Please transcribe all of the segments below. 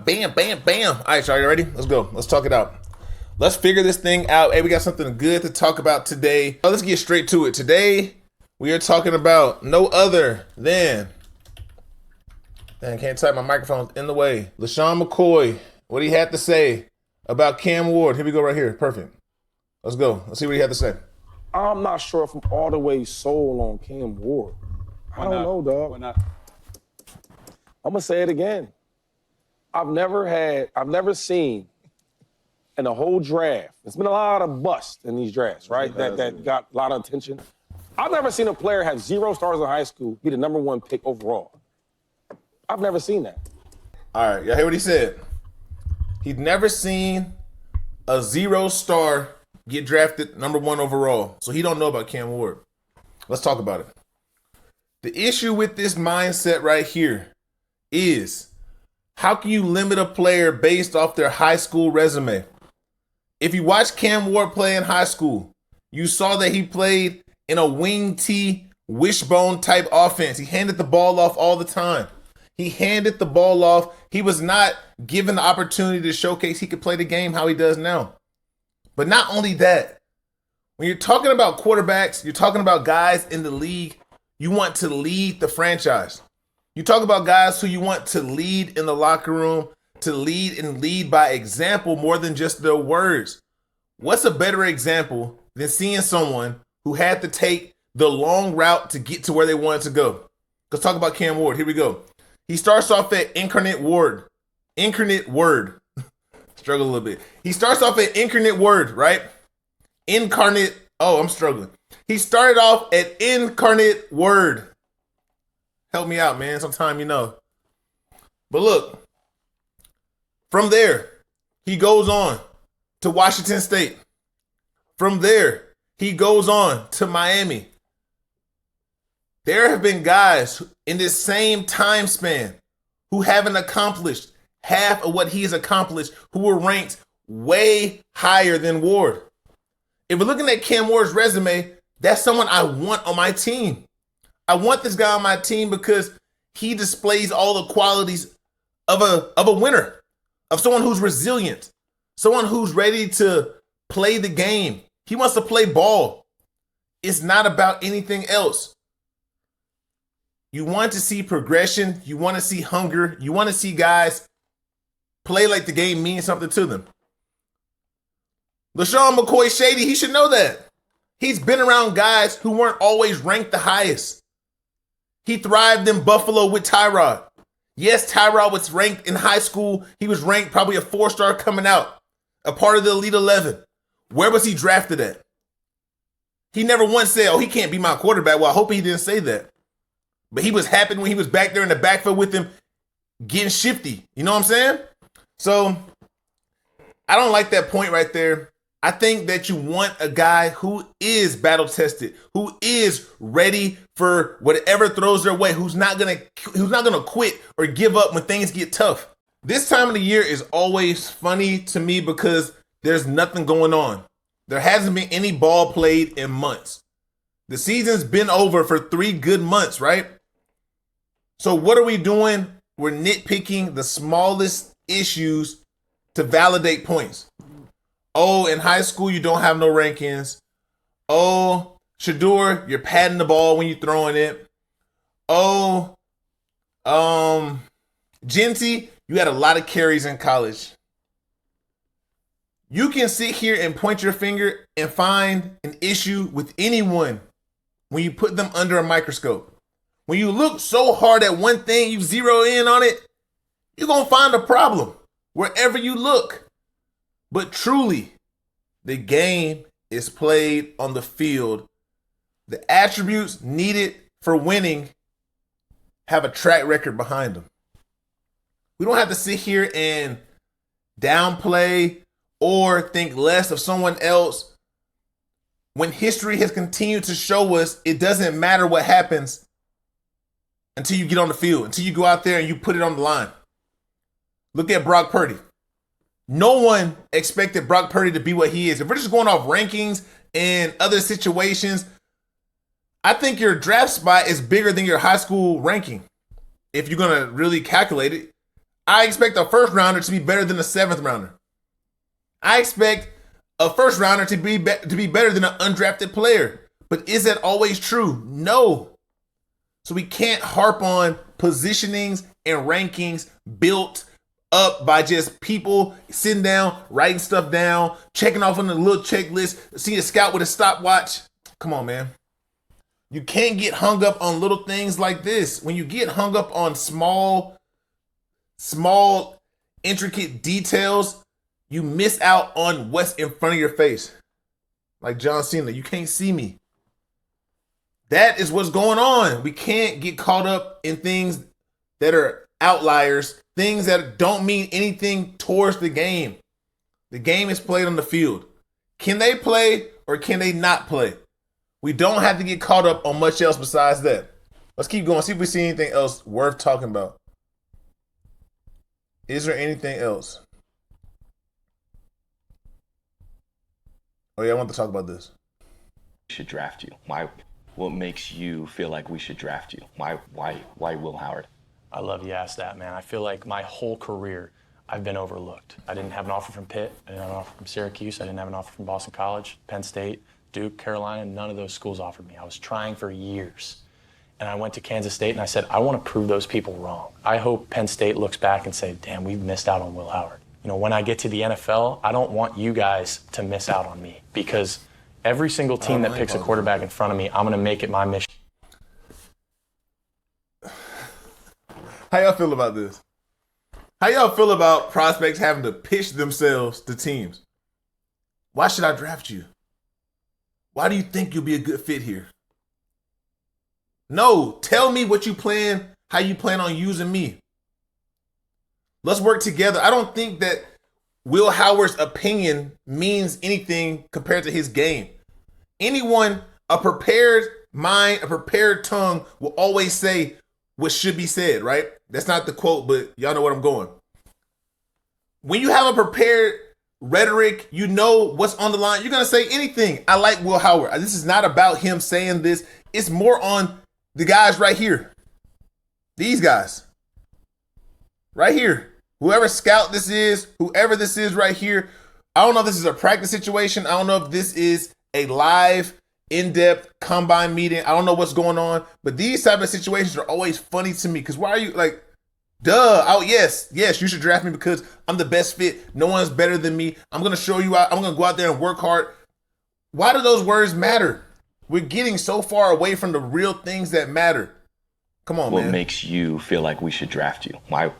Bam, bam, bam. All right, y'all, you ready? Let's go. Let's talk it out. Let's figure this thing out. Hey, we got something good to talk about today. Let's get straight to it. Today, we are talking about no other than... Dang, can't type, my microphone's in the way. Lesean McCoy, what he had to say about Cam Ward. Here we go right here. Perfect. Let's go. Let's see what he had to say. I'm not sure if I'm all the way sold on Cam Ward. I don't know, dog. Why not? I'm gonna say it again. I've never seen in the whole draft, there's been a lot of busts in these drafts, right? That got a lot of attention. I've never seen a player have 0 stars in high school be the #1 pick overall. I've never seen that. All right, y'all hear what he said? He'd never seen a 0-star get drafted #1 overall. So he don't know about Cam Ward. Let's talk about it. The issue with this mindset right here is, how can you limit a player based off their high school resume? If you watch Cam Ward play in high school, you saw that he played in a wing T wishbone type offense. He handed the ball off all the time. He handed the ball off. He was not given the opportunity to showcase he could play the game how he does now. But not only that, when you're talking about quarterbacks, you're talking about guys in the league, you want to lead the franchise. You talk about guys who you want to lead in the locker room, to lead and lead by example more than just their words. What's a better example than seeing someone who had to take the long route to get to where they wanted to go? Let's talk about Cam Ward. Here we go. He starts off at Incarnate Word. Struggle a little bit. He starts off at Incarnate Word, right? Incarnate. Oh, I'm struggling. He started off at Incarnate Word. Help me out, man. Sometime you know. But look, from there, he goes on to Washington State. From there, he goes on to Miami. There have been guys in this same time span who haven't accomplished half of what he's accomplished, who were ranked way higher than Ward. If we're looking at Cam Ward's resume, that's someone I want on my team. I want this guy on my team because he displays all the qualities of a winner, of someone who's resilient, someone who's ready to play the game. He wants to play ball. It's not about anything else. You want to see progression. You want to see hunger. You want to see guys play like the game means something to them. Lesean McCoy Shady, he should know that. He's been around guys who weren't always ranked the highest. He thrived in Buffalo with Tyrod. Yes, Tyrod was ranked in high school. He was ranked probably a 4-star coming out, a part of the Elite 11. Where was he drafted at? He never once said, oh, he can't be my quarterback. Well, I hope he didn't say that. But he was happy when he was back there in the backfield with him getting shifty. You know what I'm saying? So I don't like that point right there. I think that you want a guy who is battle tested, who is ready for whatever throws their way, who's not gonna quit or give up when things get tough. This time of the year is always funny to me because there's nothing going on. There hasn't been any ball played in months. The season's been over for 3 good months, right? So what are we doing? We're nitpicking the smallest issues to validate points. Oh, in high school, you don't have no rankings. Oh, Shador, you're patting the ball when you're throwing it. Oh, Genty, you had a lot of carries in college. You can sit here and point your finger and find an issue with anyone when you put them under a microscope. When you look so hard at one thing, you zero in on it, you're going to find a problem wherever you look. But truly, the game is played on the field. The attributes needed for winning have a track record behind them. We don't have to sit here and downplay or think less of someone else when history has continued to show us it doesn't matter what happens until you get on the field, until you go out there and you put it on the line. Look at Brock Purdy. No one expected Brock Purdy to be what he is. If we're just going off rankings and other situations, I think your draft spot is bigger than your high school ranking. If you're going to really calculate it, I expect a first rounder to be better than a seventh rounder. I expect a first rounder to be better than an undrafted player. But is that always true? No. So we can't harp on positionings and rankings built up by just people sitting down, writing stuff down, checking off on the little checklist, see a scout with a stopwatch. Come on, man. You can't get hung up on little things like this. When you get hung up on small, intricate details, you miss out on what's in front of your face. Like John Cena, you can't see me. That is what's going on. We can't get caught up in things that are outliers, things that don't mean anything towards the game. The game is played on the field. Can they play or can they not play? We don't have to get caught up on much else besides that. Let's keep going. See if we see anything else worth talking about. Is there anything else? Oh yeah, I want to talk about this. Should draft you. Why? What makes you feel like we should draft you? Why Will Howard? I love you asked that, man. I feel like my whole career I've been overlooked. I didn't have an offer from Pitt. I didn't have an offer from Syracuse. I didn't have an offer from Boston College, Penn State, Duke, Carolina. None of those schools offered me. I was trying for years. And I went to Kansas State and I said, I want to prove those people wrong. I hope Penn State looks back and say, damn, we've missed out on Will Howard. You know, when I get to the NFL, I don't want you guys to miss out on me because every single team that picks a quarterback in front of me, I'm going to make it my mission. How y'all feel about this? How y'all feel about prospects having to pitch themselves to teams? Why should I draft you? Why do you think you'll be a good fit here? No, tell me what you plan, how you plan on using me. Let's work together. I don't think that Will Howard's opinion means anything compared to his game. Anyone, a prepared mind, a prepared tongue will always say what should be said, right? That's not the quote, but y'all know where I'm going. When you have a prepared rhetoric, you know what's on the line. You're going to say anything. I like Will Howard. This is not about him saying this. It's more on the guys right here. These guys. Right here. Whoever scout this is, whoever this is right here. I don't know if this is a practice situation. I don't know if this is a live, in-depth combine meeting. I don't know what's going on. But these type of situations are always funny to me. Because why are you like, duh. Oh, yes, you should draft me because I'm the best fit. No one's better than me. I'm going to show you out. I'm going to go out there and work hard. Why do those words matter? We're getting so far away from the real things that matter. Come on, man. What makes you feel like we should draft you? Why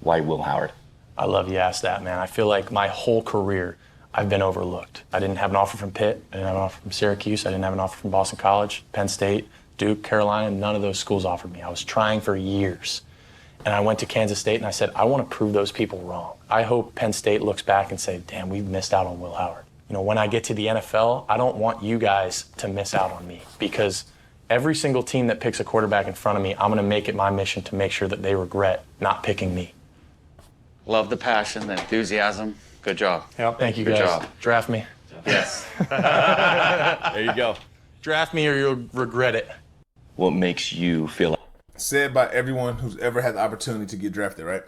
Will Howard? I love you asked that, man. I feel like my whole career I've been overlooked. I didn't have an offer from Pitt. I didn't have an offer from Syracuse. I didn't have an offer from Boston College, Penn State, Duke, Carolina. None of those schools offered me. I was trying for years. And I went to Kansas State and I said, I want to prove those people wrong. I hope Penn State looks back and say, damn, we've missed out on Will Howard. You know, when I get to the NFL, I don't want you guys to miss out on me because every single team that picks a quarterback in front of me, I'm going to make it my mission to make sure that they regret not picking me. Love the passion, the enthusiasm. Good job. Yep. Thank you, Good guys. job. Draft me. Yes. There you go. Draft me or you'll regret it. What makes you feel like Said by everyone who's ever had the opportunity to get drafted, right?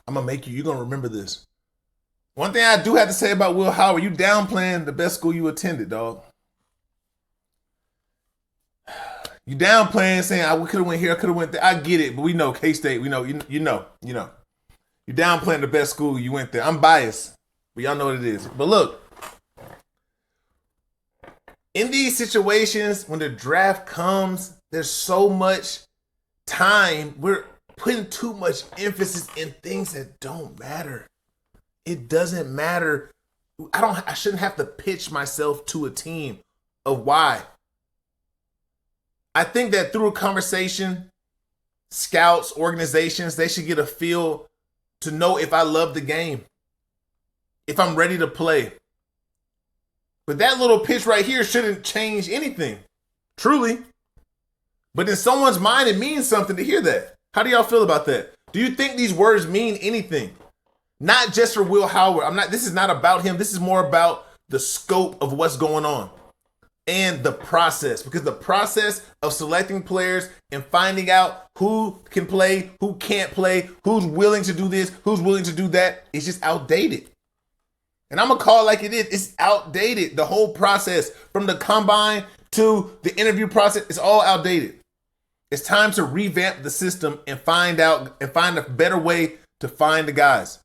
I'm going to make you're going to remember this. One thing I do have to say about Will Howard, you downplaying the best school you attended, dog. You downplaying, saying I could have went here, I could have went there. I get it, but we know K-State. We know you know. You downplaying the best school you went there. I'm biased, but y'all know what it is. But look, in these situations, when the draft comes, there's so much time. We're putting too much emphasis in things that don't matter. It doesn't matter. I shouldn't have to pitch myself to a team of why. I think that through a conversation, scouts, organizations, they should get a feel to know if I love the game, if I'm ready to play. But that little pitch right here shouldn't change anything, truly. But in someone's mind, it means something to hear that. How do y'all feel about that? Do you think these words mean anything? Not just for Will Howard. This is not about him. This is more about the scope of what's going on. and the process, because the process of selecting players and finding out who can play, who can't play, who's willing to do this, who's willing to do that, is just outdated. And I'm going to call it like it is. It's outdated. The whole process from the combine to the interview process is all outdated. It's time to revamp the system and find a better way to find the guys.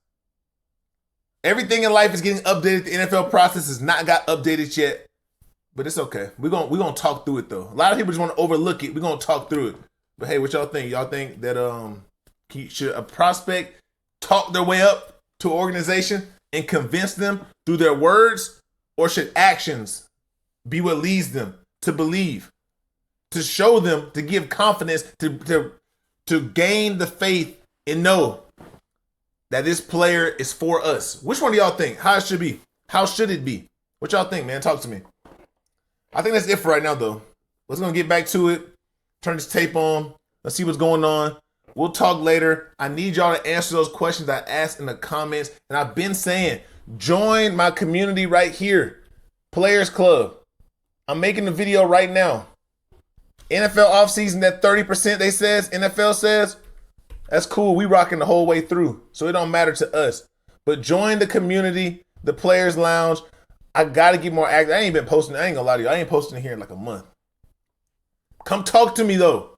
Everything in life is getting updated. The NFL process has not got updated yet. But it's okay. We're gonna talk through it though. A lot of people just want to overlook it. We're gonna talk through it. But hey, what y'all think? Y'all think that should a prospect talk their way up to an organization and convince them through their words, or should actions be what leads them to believe, to show them, to give confidence, to gain the faith and know that this player is for us? Which one do y'all think? How it should be? How should it be? What y'all think, man? Talk to me. I think that's it for right now, though. Let's gonna get back to it. Turn this tape on. Let's see what's going on. We'll talk later. I need y'all to answer those questions I asked in the comments. And I've been saying, join my community right here, Players Club. I'm making the video right now. NFL offseason, that 30% NFL says, that's cool. We rocking the whole way through. So it don't matter to us. But join the community, the Players Lounge. I got to get more active. I ain't been posting. I ain't gonna lie to you. I ain't posting here in like a month. Come talk to me though.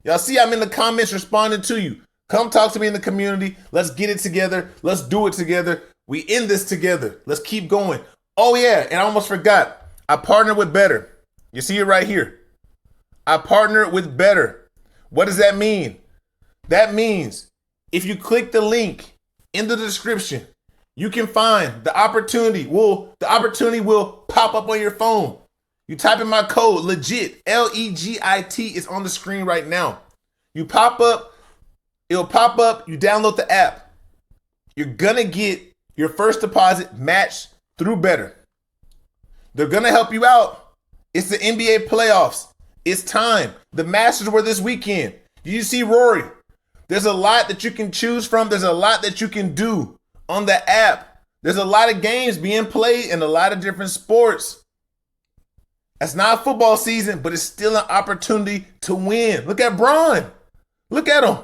Y'all see I'm in the comments responding to you. Come talk to me in the community. Let's get it together. Let's do it together. We in this together. Let's keep going. Oh yeah, and I almost forgot. I partnered with Better. You see it right here. I partnered with Better. What does that mean? That means if you click the link in the description, you can find the opportunity. The opportunity will pop up on your phone. You type in my code, legit, LEGIT, is on the screen right now. You pop up, it'll pop up, you download the app. You're gonna get your first deposit matched through Better. They're gonna help you out. It's the NBA playoffs. It's time. The Masters were this weekend. Did you see Rory? There's a lot that you can choose from. There's a lot that you can do on the app. There's a lot of games being played in a lot of different sports. It's not football season, but it's still an opportunity to win. Look at Braun. Look at him.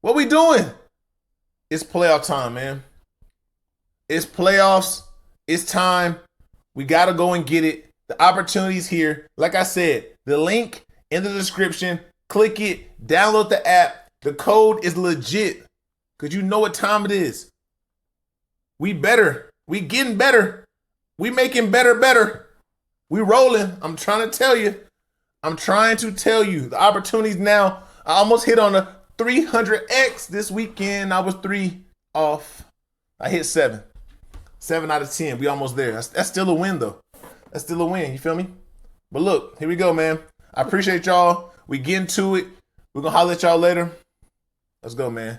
What we doing? It's playoff time, man. It's playoffs. It's time. We got to go and get it. The opportunity's here. Like I said, the link in the description. Click it. Download the app. The code is legit because you know what time it is. We better. We getting better. We making better. We rolling. I'm trying to tell you. The opportunities now. I almost hit on a 300X this weekend. I was 3 off. I hit 7. 7 out of 10. We almost there. That's still a win, though. That's still a win. You feel me? But look, here we go, man. I appreciate y'all. We getting to it. We're going to holler at y'all later. Let's go, man.